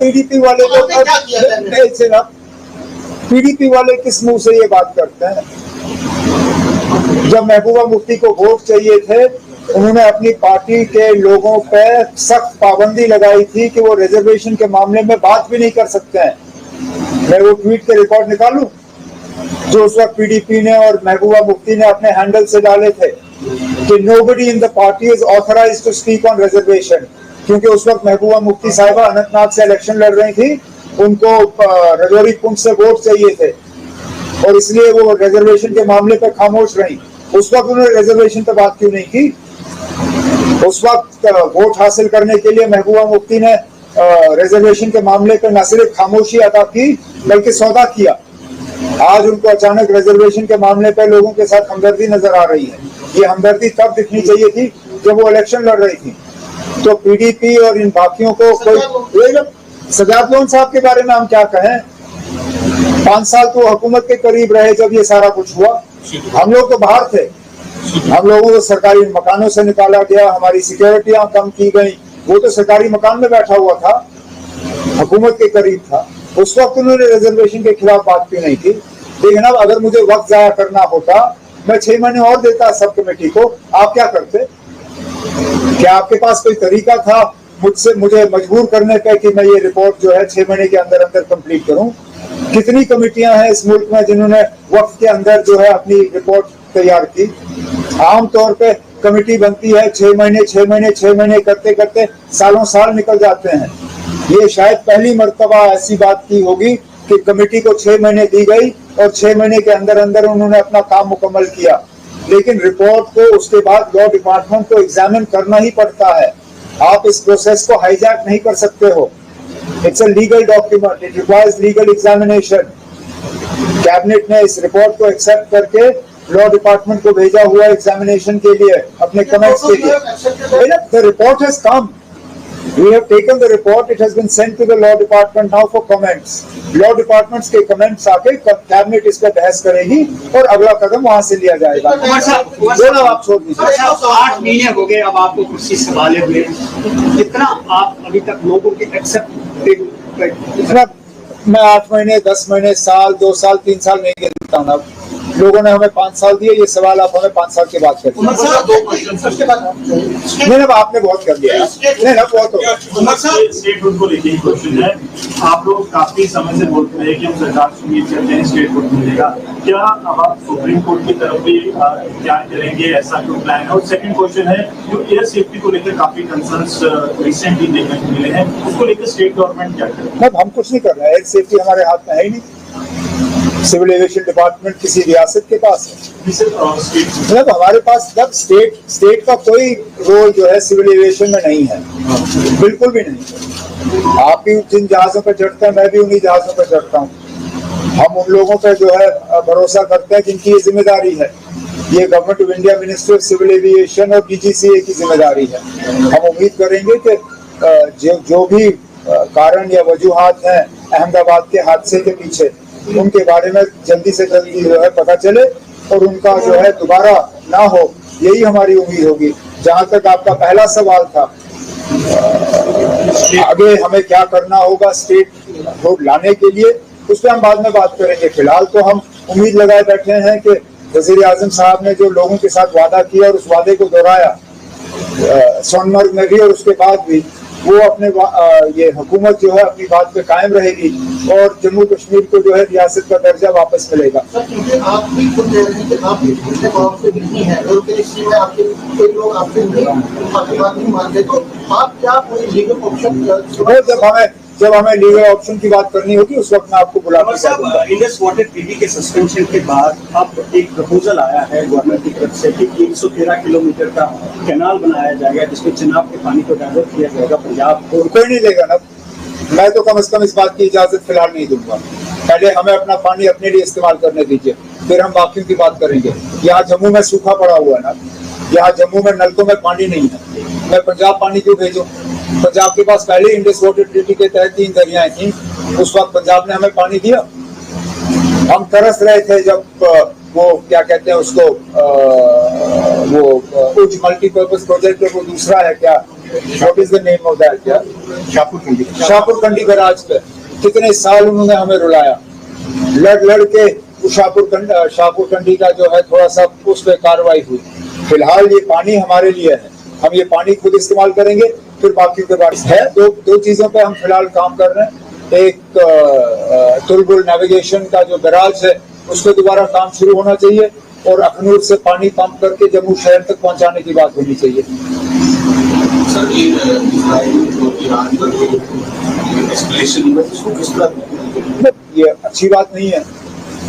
PDP वाले को PDP वाले किस मुंह से ये बात करते हैं? जब महबूबा मुफ्ती को वोट चाहिए थे, उन्होंने अपनी पार्टी के लोगों पे सख्त पाबंदी लगाई थी कि वो रिजर्वेशन के मामले में बात भी नहीं कर सकते हैं। मैं वो ट्वीट के रिकॉर्ड निकालूं जो उस वक्त पीडीपी ने और महबूबा मुफ्ती ने अपने हैंडल से डाले थे कि nobody in the party is authorised to speak on reservation, क्योंकि उस वक्त महबूबा मुफ्ती साहिबा अनंतनाग से इलेक्शन लड़ रही थी, उनको रजौरी पुंछ से वोट चाहिए थे और इसलिए वो रिजर्वेशन के मामले पर खामोश रही। उस वक्त उन्होंने रिजर्वेशन पर बात क्यों नहीं की? उस वक्त वोट हासिल करने के लिए महबूबा मुफ्ती ने रिजर्वेशन के मामले पर न सिर्फ खामोशी अदा की बल्कि सौदा किया। आज उनको अचानक रिजर्वेशन के मामले पर लोगों के साथ हमदर्दी नजर आ रही है। ये हमदर्दी तब दिखनी चाहिए थी जब वो इलेक्शन लड़ रही थी। तो पीडीपी और इन बाकियों को कोई सजाद लोन साहब के बारे में हम क्या कहें? 5 साल तो हुकूमत के करीब रहे जब ये सारा कुछ हुआ। हम लोग तो बाहर थे, हम लोगों को सरकारी मकानों से निकाला गया, हमारी सिक्योरिटियां कम की गई। वो तो सरकारी मकान में बैठा हुआ था, हुकूमत के करीब था। उस वक्त उन्होंने रिजर्वेशन के खिलाफ बात क्यों नहीं की? लेकिन अब अगर मुझे वक्त जाया करना होता, मैं 6 महीने और देता सब कमेटी को। आप क्या करते? क्या आपके पास कोई तरीका था मुझे मजबूर करने पे कि मैं ये रिपोर्ट जो है 6 महीने के अंदर अंदर कंप्लीट करूं? कितनी कमेटियां हैं इस मुल्क में जिन्होंने वक्त के अंदर जो है अपनी रिपोर्ट तैयार की? आमतौर पे कमेटी बनती है 6 महीने करते करते सालों साल निकल जाते हैं। ये शायद पहली मर्तबा ऐसी बात की होगी कि कमेटी को 6 महीने दी गई और 6 महीने के अंदर अंदर उन्होंने अपना काम मुकम्मल किया। लेकिन रिपोर्ट को उसके बाद लॉ डिपार्टमेंट को एग्जामिन करना ही पड़ता है। आप इस प्रोसेस को हाईजैक नहीं कर सकते हो। It's a legal document, it requires legal examination. Cabinet ने इस रिपोर्ट को एक्सेप्ट करके लॉ डिपार्टमेंट को भेजा हुआ एग्जामिनेशन के लिए, अपने कमेंट्स के लिए। The report has come, we have taken the report, it has been sent to the law department now for comments. Law departments के कमेंट्स आके कैबिनेट इस पर बहस करेगी और अगला कदम वहां से लिया जाएगा। दोनों आप छोड़ दीजिए। 8 महीने हो गए अब आपको कुर्सी संभाले हुए, कितना आप अभी तक लोगों के एक्सेप्ट? मैं 8 महीने, 10 महीने, साल, 2 साल, 3 साल नहीं गिनता हूँ। लोगों ने हमें 5 साल दिए, ये सवाल आप हमें 5 साल के बाद करिए। नहीं, आपने बहुत कर दिया। नहीं, बहुत हो गया। स्टेट फूड को लेकर क्वेश्चन है, आप लोग काफी समय से बोलते रहे कि हम सरकार से उम्मीद करते हैं स्टेट फूड मिलेगा, क्या अब आप सुप्रीम कोर्ट की तरफ भी जांच करेंगे? ऐसा कोई प्लान है? और सेकंड क्वेश्चन है, जो एयर सेफ्टी को लेकर काफी कंसर्न्स रिसेंटली देखने को मिले हैं, उसको लेकर स्टेट गवर्नमेंट क्या करे? हम कुछ नहीं कर रहे हैं। एयर सेफ्टी हमारे हाथ में है ही नहीं। सिविल एविएशन डिपार्टमेंट किसी रियासत के पास है। मतलब हमारे पास जब स्टेट का कोई रोल जो है सिविल एविएशन में नहीं है, बिल्कुल भी नहीं। आप भी जिन जहाजों पर चढ़ते हैं, मैं भी उन्हीं जहाजों पर चढ़ता हूँ। हम उन लोगों पर जो है भरोसा करते हैं जिनकी ये जिम्मेदारी है। ये government of India, ministry of civil aviation और डीजीसीए की जिम्मेदारी है। हम उम्मीद करेंगे कि जो भी कारण या वजूहात हैं अहमदाबाद के हादसे के पीछे, उनके बारे में जल्दी से जल्दी जो है पता चले और उनका जो है दोबारा ना हो, यही हमारी उम्मीद होगी। जहां तक आपका पहला सवाल था, आगे हमें क्या करना होगा स्टेट फूड लाने के लिए, उस पर हम बाद में बात करेंगे। फिलहाल तो हम उम्मीद लगाए बैठे हैं कि वजीर आजम साहब ने जो लोगों के साथ वादा किया और उस वादे को दोहराया सोनमर्ग में भी और उसके बाद भी, वो अपने ये हुकूमत जो है अपनी बात पे कायम रहेगी और जम्मू कश्मीर को जो है रियासत का दर्जा वापस मिलेगा। क्योंकि आप भी खुद कह रहे हैं कि आप भी पिछले बहुत से नहीं है और इसी में आपके कोई लोग आपसे नहीं मानते, तो आप क्या कोई लीगल ऑप्शन जब हमें लीगल ऑप्शन की बात करनी होगी उस वक्त मैं आपको बुला दूंगा। इंडस वाटर ट्रीटी के सस्पेंशन के बाद अब एक प्रपोजल आया है गवर्नमेंट की तरफ से कि 113 किलोमीटर का कैनाल बनाया जाएगा जिसमें चिनाब के पानी को डाइवर्ट किया जाएगा पंजाब को। कोई नहीं लेगा ना, मैं तो कम से कम इस बात की इजाजत फिलहाल नहीं दूंगा। पहले हमें अपना पानी अपने लिए इस्तेमाल करने दीजिए, फिर हम बाकियों की बात करेंगे। यहाँ जम्मू में सूखा पड़ा हुआ है ना, यहाँ जम्मू में नलकों में पानी नहीं है, मैं पंजाब पानी क्यों भेजूं? पंजाब के पास पहले इंडस वाटर ट्रीटी के तहत 3 दरियाएं थी, उस वक्त पंजाब ने हमें पानी दिया। हम तरस रहे थे जब वो क्या कहते हैं उसको, वो उज मल्टीपर्पज प्रोजेक्ट, वो दूसरा है क्या, what is the name of that यार, शाहपुर कंडी बैराज पे कितने साल उन्होंने हमें रुलाया, लड़ के शाहपुर कंडी का जो है थोड़ा सा उस पर कार्रवाई हुई। फिलहाल ये पानी हमारे लिए है, हम ये पानी खुद इस्तेमाल करेंगे, फिर बाकी के बाद है दो चीजों पे हम फिलहाल काम कर रहे हैं। एक तुलबुल नेविगेशन का जो बैराज है उस पर दोबारा काम शुरू होना चाहिए, और अखनूर से पानी पंप करके जम्मू शहर तक पहुंचाने की बात होनी चाहिए। सर ये इजराइल और ईरान का जो एस्केलेशन है इसको किस तरह, ये अच्छी बात नहीं है,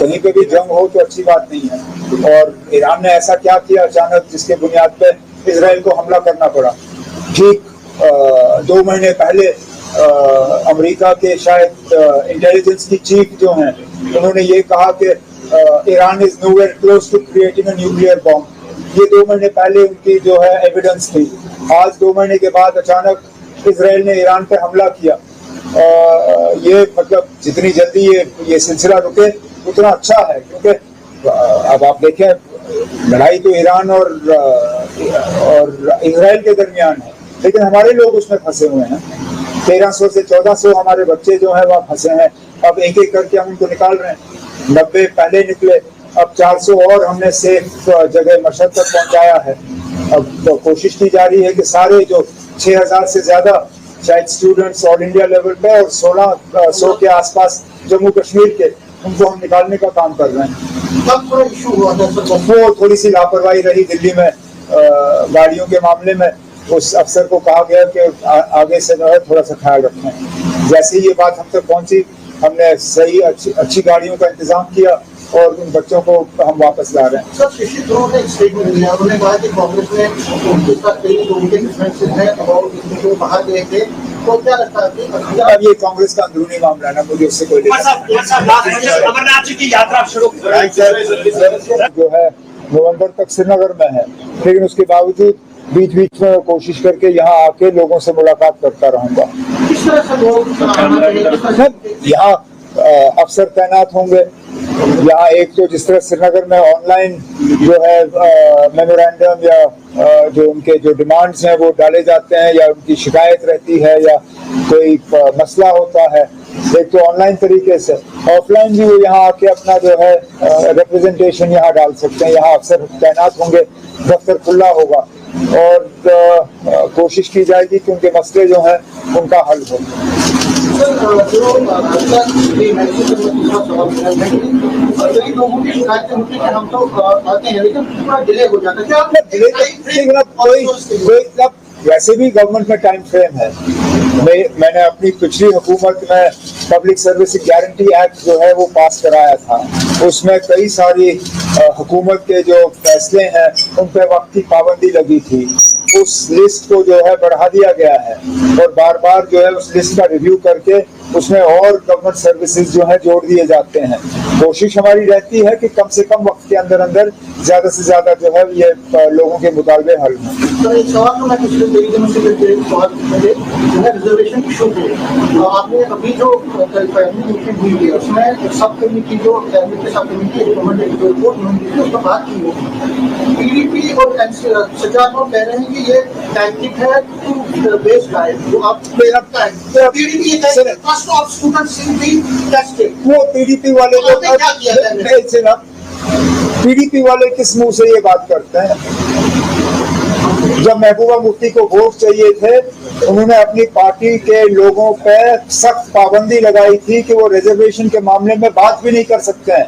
कहीं पे भी जंग हो तो अच्छी बात नहीं है। और ईरान ने ऐसा क्या किया अचानक जिसके बुनियाद पे इजराइल को हमला करना पड़ा। ठीक 2 महीने पहले अमेरिका के शायद इंटेलिजेंस की चीफ जो हैं उन्होंने ये कहा कि Iran is nowhere close to creating a nuclear bomb. ये 2 महीने पहले उनकी जो है एविडेंस थी। आज 2 महीने के बाद अचानक इजराइल ने ईरान पे हमला किया। ये मतलब जितनी जल्दी ये सिलसिला रुके उतना अच्छा है, क्योंकि अब आप देखें लड़ाई तो ईरान और इजराइल के दरमियान है, लेकिन हमारे लोग उसमें फंसे हुए हैं। 1300 से 1400 हमारे बच्चे जो है वहाँ फंसे हैं। अब एक एक करके हम उनको निकाल रहे हैं। 90 पहले निकले, अब 400 और हमने सेफ जगह मशहद तक पहुंचाया है। अब तो कोशिश की जा रही है कि सारे जो 6000 से ज्यादा शायद स्टूडेंट्स ऑल इंडिया लेवल पे और 1600 के आसपास जम्मू कश्मीर के, उनको हम निकालने का काम कर रहे हैं। कब थोड़ा इशू हुआ था सर? वो थोड़ी सी लापरवाही रही दिल्ली में गाड़ियों के मामले में। उस अफसर को कहा गया कि आगे से जो है थोड़ा सा ख्याल रखें। जैसे ही ये बात हम तक पहुंची, हमने सही अच्छी गाड़ियों का इंतजाम किया और उन बच्चों को हम वापस ला रहे हैं। सर शशि थरूर ने स्टेटमेंट दिया, उन्होंने कहा कि कांग्रेस में उनके साथ कई लोगों के डिफरेंसेस हैं और इसमें बाहर गए थे, तो क्या लगता है कि अब ये कांग्रेस का अंदरूनी मामला है ना, मुझे उससे कोई अमरनाथ जी की यात्रा शुरू जो है नवंबर तक श्रीनगर में है, लेकिन उसके बावजूद बीच बीच में कोशिश करके यहाँ आके लोगों से मुलाकात करता रहूंगा। किस तरह से लोग यहाँ अफसर तैनात होंगे। यहाँ एक तो जिस तरह श्रीनगर में ऑनलाइन जो है मेमोरेंडम या जो उनके जो डिमांड्स हैं वो डाले जाते हैं, या उनकी शिकायत रहती है या कोई मसला होता है, एक तो ऑनलाइन तरीके से। ऑफलाइन भी वो यहाँ आके अपना जो है रिप्रेजेंटेशन यहाँ डाल सकते हैं। यहाँ अफसर तैनात होंगे, दफ्तर खुला होगा और कोशिश की जाएगी कि उनके मसले जो हैं उनका हल हो। लोगों की शिकायतें होती है कि हम तो आते हैं लेकिन थोड़ा डिले हो जाता है। क्या वैसे भी गवर्नमेंट में टाइम फ्रेम है। मैंने अपनी पिछली हुकूमत में पब्लिक सर्विस गारंटी एक्ट जो है वो पास कराया था। उसमें कई सारी हुकूमत के जो फैसले हैं उन पर वक्त की पाबंदी लगी थी। उस लिस्ट को जो है बढ़ा दिया गया है और बार बार जो है उस लिस्ट का रिव्यू करके उसमें और गवर्नमेंट सर्विसेज जो है जोड़ दिए जाते हैं। कोशिश हमारी रहती है कि कम से कम वक्त के अंदर अंदर ज्यादा से ज्यादा जो है ये लोगों के मुतालबे हल हों। तो एक सवाल तो मैं पिछले 2 दिनों से सवाल पहले जो है रिजर्वेशन इशू पे आपने अभी जो कैबिनेट मीटिंग हुई है उसमें सब कमेटी जो कैबिनेट के सब कमेटी रिकमेंडेड रिपोर्ट उन्होंने उस पर बात की है। पीडीपी और सजाद लोग कह रहे हैं कि ये टैक्टिक है टू बेस डाइट जो आप लगता है PDP cost of students in be tested. वो पीडीपी वाले तो क्या किया पीडीपी वाले किस मुंह से ये बात करते हैं? जब महबूबा मुफ्ती को वोट चाहिए थे, उन्होंने अपनी पार्टी के लोगों पे सख्त पाबंदी लगाई थी कि वो रिजर्वेशन के मामले में बात भी नहीं कर सकते हैं।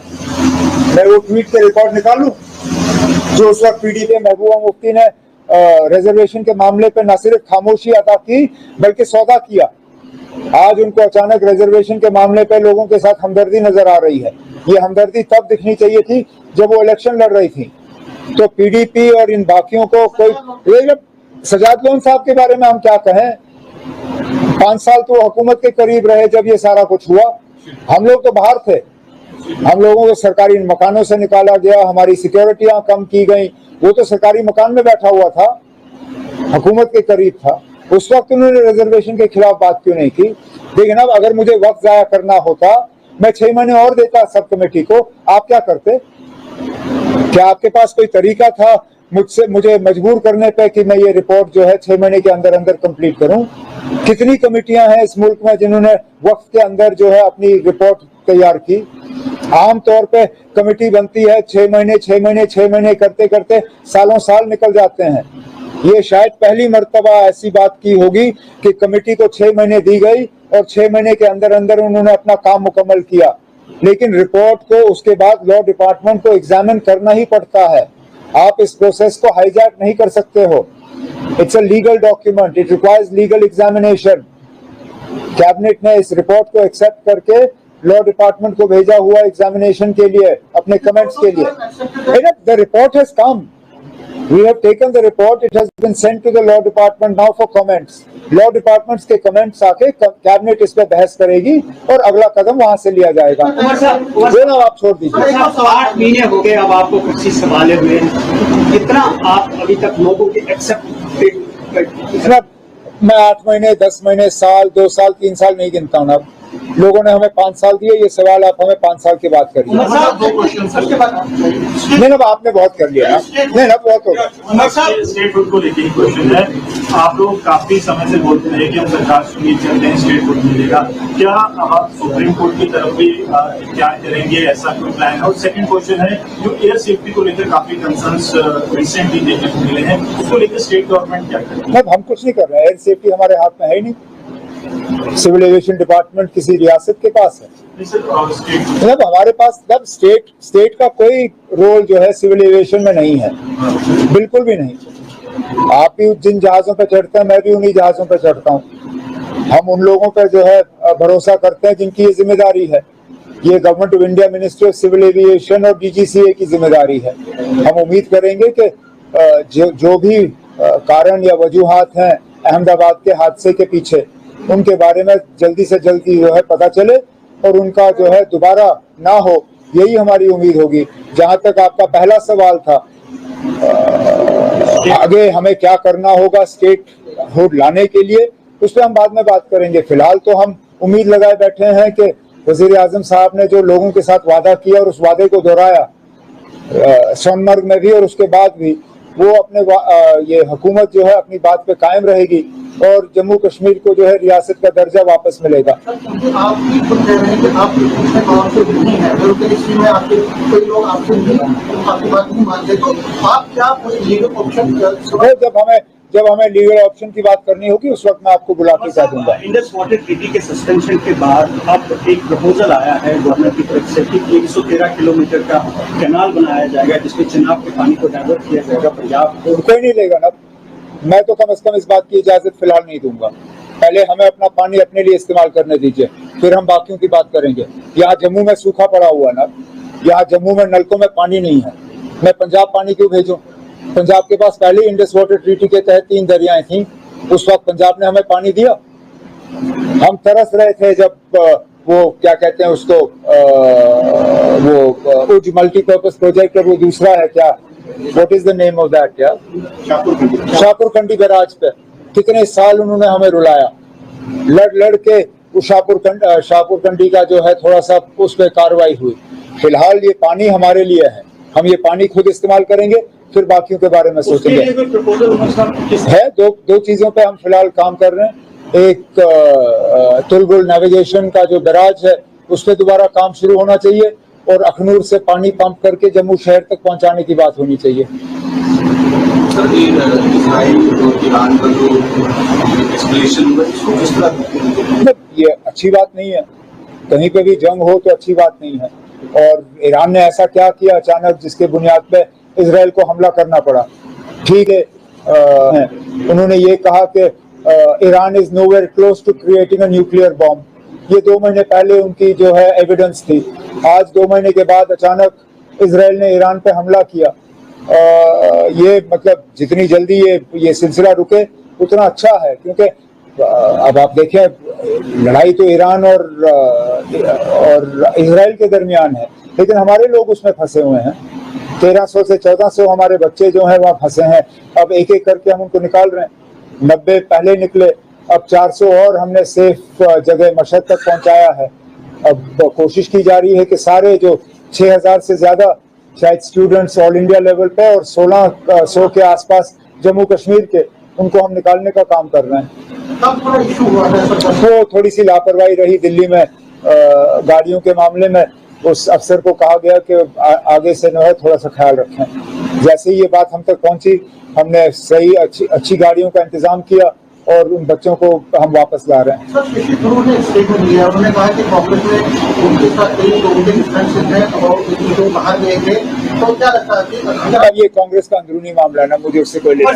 मैं वो ट्वीट के रिकॉर्ड निकालूं जो उस वक्त पीडीपी महबूबा मुफ्ती ने रिजर्वेशन के मामले पे न सिर्फ खामोशी अदा की बल्कि सौदा किया। आज उनको अचानक रिजर्वेशन के मामले पे लोगों के साथ हमदर्दी नजर आ रही है। ये हमदर्दी तब दिखनी चाहिए थी जब वो इलेक्शन लड़ रही थी। तो पीडीपी और इन बाकियों को कोई सजाद लोन साहब के बारे में हम क्या कहें? 5 साल तो हुकूमत के करीब रहे जब ये सारा कुछ हुआ। हम लोग तो बाहर थे, हम लोगों को सरकारी मकानों से निकाला गया, हमारी सिक्योरिटियां कम की गई। वो तो सरकारी मकान में बैठा हुआ था, हुकूमत के करीब था। उस वक्त उन्होंने रिजर्वेशन के खिलाफ बात क्यों नहीं की? लेकिन अब अगर मुझे वक्त जाया करना होता, मैं 6 महीने और देता सब कमेटी को। आप क्या करते? क्या आपके पास कोई तरीका था मुझे मजबूर करने पे कि मैं ये रिपोर्ट जो है 6 महीने के अंदर अंदर कंप्लीट करूं। कितनी कमेटियां हैं इस मुल्क में जिन्होंने वक्त के अंदर जो है अपनी रिपोर्ट तैयार की। आमतौर पे कमेटी बनती है 6 महीने करते करते सालों साल निकल जाते हैं। ये शायद पहली मर्तबा ऐसी बात की होगी कि कमेटी को 6 महीने दी गई और 6 महीने के अंदर अंदर उन्होंने अपना काम मुकम्मल किया, लेकिन रिपोर्ट को उसके बाद लॉ डिपार्टमेंट को एग्जामिन करना ही पड़ता है। आप इस प्रोसेस को हाईजैक नहीं कर सकते हो। It's a legal document, it requires legal examination. Cabinet ने इस रिपोर्ट को एक्सेप्ट करके लॉ डिपार्टमेंट को भेजा हुआ एग्जामिनेशन के लिए, अपने कमेंट्स के लिए। The report has come, we have taken the report, it has been sent to the law department now for comments. Law departments के कमेंट्स आके कैबिनेट इस पे बहस करेगी और अगला कदम वहां से लिया जाएगा। ना आप छोड़ दीजिए। 8 महीने हो गए अब आपको कुर्सी संभाले हुए, कितना आप अभी तक लोगों की एक्सेप्ट? मैं 8 महीने, 10 महीने, साल, 2 साल, 3 साल नहीं गिनता हूँ। अब लोगों ने हमें 5 साल दिए, ये सवाल आप हमें 5 साल की बात करिए। नहीं ना, आपने बहुत कर लिया। नहीं ना, बहुत होगा। स्टेट फूड को लेकर क्वेश्चन है, आप लोग काफी समय से बोलते हैं कि हम सरकार से उम्मीद करते हैं स्टेट फूड मिलेगा, क्या आप सुप्रीम कोर्ट की तरफ भी क्या करेंगे, ऐसा कोई प्लान है? और सेकंड क्वेश्चन है, जो एयर सेफ्टी को लेकर काफी कंसर्न्स रिसेंटली देखने को मिले हैं, उसको लेकर स्टेट गवर्नमेंट क्या करेगी? हम कुछ नहीं कर रहे हैं, एयर सेफ्टी हमारे हाथ में है ही नहीं। सिविल एविएशन डिपार्टमेंट किसी रियासत के पास है। मतलब हमारे पास जब स्टेट का कोई रोल जो है सिविल एविएशन में नहीं है, बिल्कुल भी नहीं। आप भी जिन जहाजों पे चढ़ते हैं, मैं भी उन्हीं जहाजों पे चढ़ता हूँ। हम उन लोगों पे जो है भरोसा करते हैं जिनकी ये जिम्मेदारी है। ये government of India, ministry of civil aviation और DGCA की जिम्मेदारी है। हम उम्मीद करेंगे कि जो भी कारण या वजूहात हैं अहमदाबाद के हादसे के पीछे, उनके बारे में जल्दी से जल्दी जो है पता चले और उनका जो है दोबारा ना हो, यही हमारी उम्मीद होगी। जहां तक आपका पहला सवाल था, आगे हमें क्या करना होगा स्टेट हुड लाने के लिए, उस पर हम बाद में बात करेंगे। फिलहाल तो हम उम्मीद लगाए बैठे हैं कि वजीर आजम साहब ने जो लोगों के साथ वादा किया और उस वादे को दोहराया सोनमर्ग में भी और उसके बाद भी, वो अपने ये हुकूमत जो है अपनी बात पे कायम रहेगी और जम्मू कश्मीर को जो है रियासत का दर्जा वापस मिलेगा। आप भी खुद कह रहे हैं कि आप नहीं है, कोई लोग आपकी बात नहीं मानते, तो आप क्या लीगल ऑप्शन? जब हमें लीगल ऑप्शन की बात करनी होगी उस वक्त मैं आपको बुला के कह दूंगा। इंडस वाटर ट्रीटी के सस्पेंशन के बाद अब एक प्रपोजल आया है गवर्नमेंट की तरफ से कि 113 किलोमीटर का कैनाल बनाया जाएगा जिसमें चिनाब के पानी को डाइवर्ट किया जाएगा पंजाब को। कोई नहीं लेगा ना, मैं तो कम से कम इस बात की इजाजत फिलहाल नहीं दूंगा। पहले हमें अपना पानी अपने लिए इस्तेमाल करने दीजिए, फिर हम बाकियों की बात करेंगे। यहाँ जम्मू में सूखा पड़ा हुआ ना, यहाँ जम्मू में नलकों में पानी नहीं है, मैं पंजाब पानी क्यों भेजूं? पंजाब के पास पहले इंडस वाटर ट्रीटी के तहत 3 दरियाएं थीं, उस वक्त पंजाब ने हमें पानी दिया। हम तरस रहे थे जब वो क्या कहते हैं उसको, वो उज मल्टीपर्पज प्रोजेक्ट है, वो दूसरा है क्या, what is the name of that, क्या शाहपुरकंडी बैराज पे कितने साल उन्होंने हमें रुलाया। लड़ के शाहपुरकंडी का जो है थोड़ा सा उस पर कार्रवाई हुई। फिलहाल ये पानी हमारे लिए है, हम ये पानी खुद इस्तेमाल करेंगे, फिर बाकियों के बारे में सोचेंगे। है दो चीजों पे हम फिलहाल काम कर रहे हैं। एक तुलबुल नेविगेशन का जो बैराज है उस पर दोबारा काम शुरू होना चाहिए और अखनूर से पानी पंप करके जम्मू शहर तक पहुंचाने की बात होनी चाहिए। ये अच्छी बात नहीं है, कहीं पे भी जंग हो तो अच्छी बात नहीं है। और ईरान ने ऐसा क्या किया अचानक जिसके बुनियाद पे इजराइल को हमला करना पड़ा? ठीक है, उन्होंने ये कहा कि Iran is nowhere close to creating a nuclear bomb. ये 2 महीने पहले उनकी जो है एविडेंस थी। आज 2 महीने के बाद अचानक इजराइल ने ईरान पे हमला किया। ये मतलब जितनी जल्दी ये सिलसिला रुके उतना अच्छा है, क्योंकि अब आप देखें लड़ाई तो ईरान और इजराइल के दरमियान है, लेकिन हमारे लोग उसमें फंसे हुए हैं। 1300 से 1400 हमारे बच्चे जो हैं वहाँ फंसे हैं। अब एक एक करके हम उनको निकाल रहे हैं। 90 पहले निकले, अब 400 और हमने सेफ जगह मशहद तक पहुँचाया है। अब कोशिश की जा रही है कि सारे जो 6000 से ज्यादा शायद स्टूडेंट्स ऑल इंडिया लेवल पे और 1600 के आसपास जम्मू कश्मीर के, उनको हम निकालने का काम कर रहे हैं। तब थोड़ा इशू हुआ है सर। वो थोड़ी सी लापरवाही रही दिल्ली में गाड़ियों के मामले में। उस अफसर को कहा गया कि आगे से न है थोड़ा सा ख्याल रखें। जैसे ही ये बात हम तक पहुंची, हमने सही अच्छी गाड़ियों का इंतजाम किया और उन बच्चों को हम वापस ला रहे हैं। सर शशि थरूर ने स्टेटमेंट दिया, उन्होंने कहा कि कांग्रेस में उनके साथ कई लोगों के डिफरेंसेस हैं और जो बाहर गए थे, तो क्या लगता है कि अब ये कांग्रेस का अंदरूनी मामला है ना, मुझे उससे कोई लेना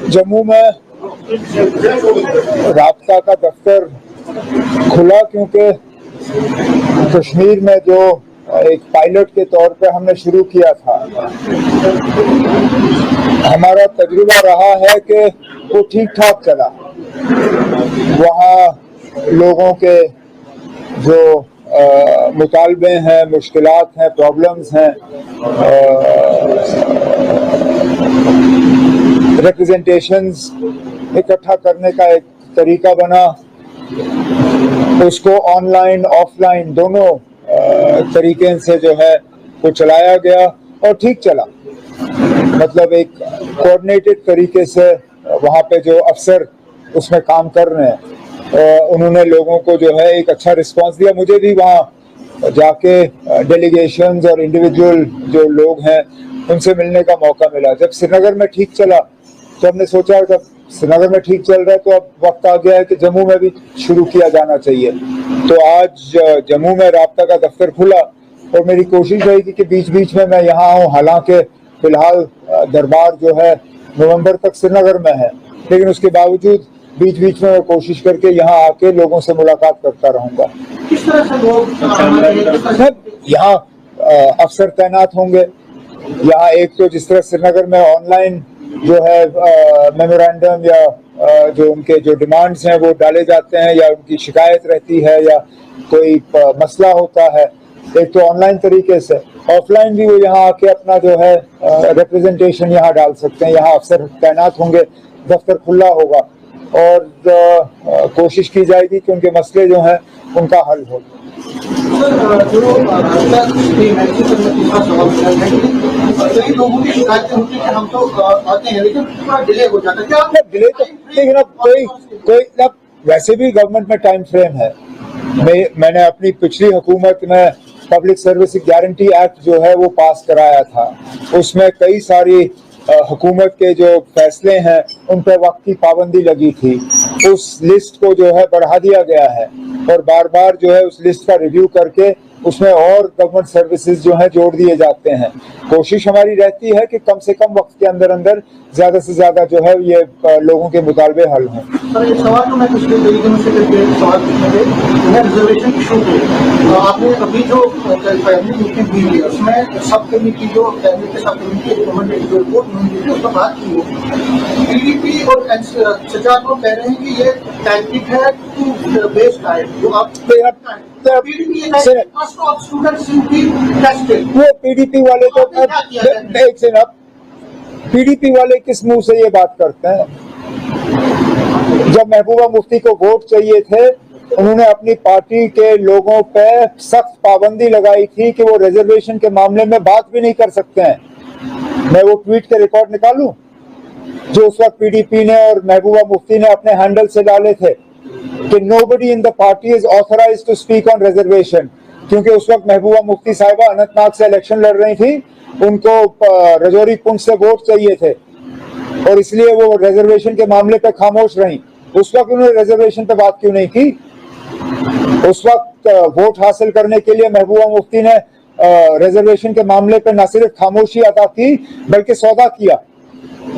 जम्मू में राब्ता का दफ्तर खुला क्योंकि कश्मीर में जो एक पायलट के तौर पे हमने शुरू किया था, हमारा तजुर्बा रहा है कि वो ठीक ठाक चला। वहाँ लोगों के जो मुतालबे हैं, मुश्किलात हैं, प्रॉब्लम्स हैं, रिप्रेजेंटेशंस इकट्ठा करने का एक तरीका बना। उसको ऑनलाइन ऑफलाइन दोनों तरीके से जो है वो चलाया गया और ठीक चला। मतलब एक कोऑर्डिनेटेड तरीके से वहाँ पे जो अफसर उसमें काम कर रहे हैं, उन्होंने लोगों को जो है एक अच्छा रिस्पांस दिया। मुझे भी वहाँ जाके डेलीगेशंस और इंडिविजुअल जो लोग हैं उनसे मिलने का मौका मिला। जब श्रीनगर में ठीक चला तो हमने सोचा जब श्रीनगर में ठीक चल रहा है तो अब वक्त आ गया है कि जम्मू में भी शुरू किया जाना चाहिए। तो आज जम्मू में राब्ता का दफ्तर खुला और मेरी कोशिश रहेगी कि बीच बीच में मैं यहाँ आऊँ। हालांकि फिलहाल दरबार जो है नवंबर तक श्रीनगर में है, लेकिन उसके बावजूद बीच बीच में मैं कोशिश करके यहाँ आके लोगों से मुलाकात करता रहूँगा। किस तरह से लोग यहाँ अफसर तैनात होंगे। यहाँ एक तो जिस तरह श्रीनगर में ऑनलाइन जो है मेमोरेंडम या जो उनके जो डिमांड्स हैं वो डाले जाते हैं या उनकी शिकायत रहती है या कोई मसला होता है, एक तो ऑनलाइन तरीके से, ऑफलाइन भी वो यहाँ आके अपना जो है रिप्रेजेंटेशन यहाँ डाल सकते हैं। यहाँ अफसर तैनात होंगे, दफ्तर खुला होगा और कोशिश की जाएगी कि उनके मसले जो हैं उनका हल हो। कई लोगों की शिकायतें होती है कि हम तो आते हैं लेकिन थोड़ा डिले हो जाता है। क्या डिले तो लेकिन अब कोई अब वैसे भी गवर्नमेंट में टाइम फ्रेम है। मैंने अपनी पिछली हुकूमत में पब्लिक सर्विस गारंटी एक्ट जो है वो पास कराया था। उसमें कई सारी हुकूमत के जो फैसले हैं उन पर वक्त की पाबंदी लगी थी। उस लिस्ट को जो है बढ़ा दिया गया है और बार बार जो है उस लिस्ट का रिव्यू करके उसमें और गवर्नमेंट सर्विसेज जो है जोड़ दिए जाते हैं। कोशिश हमारी रहती है कि कम से कम वक्त के अंदर अंदर ज्यादा से ज्यादा जो है ये लोगों के मुतालबे हल हों। सर एक सवाल तो मैं पिछले कई दिनों से करके सवाल पूछने थे रिजर्वेशन इशू पे। आपने अभी जो फैमिली मीटिंग हुई है उसमें सब कमेटी जो फैमिली के सब कमेटी रिकमेंडेड जो रिपोर्ट मिली थी उसका बात की होगी। पीडीपी और सजाद को कह रहे हैं कि ये टैक्टिक है टू बेस डाइट जो आप वो पीडीपी वाले तो पीडीपी वाले किस मुंह से ये बात करते हैं? जब महबूबा मुफ्ती को वोट चाहिए थे, उन्होंने अपनी पार्टी के लोगों पे सख्त पाबंदी लगाई थी कि वो रिजर्वेशन के मामले में बात भी नहीं कर सकते हैं। मैं वो ट्वीट के रिकॉर्ड निकालूं जो उस वक्त पीडीपी ने और महबूबा मुफ्ती ने अपने हैंडल से डाले थे कि nobody in the party is authorized to speak on reservation, क्योंकि उस वक्त महबूबा मुफ्ती साहिबा अनंतनाग से इलेक्शन लड़ रही थी, उनको रजौरी पुंछ से वोट चाहिए थे और इसलिए वो रिजर्वेशन के मामले पे खामोश रही। उस वक्त उन्होंने रिजर्वेशन पे बात क्यों नहीं की? उस वक्त वोट हासिल करने के लिए महबूबा मुफ्ती ने रिजर्वेशन के मामले पे न सिर्फ खामोशी अदा की बल्कि सौदा किया।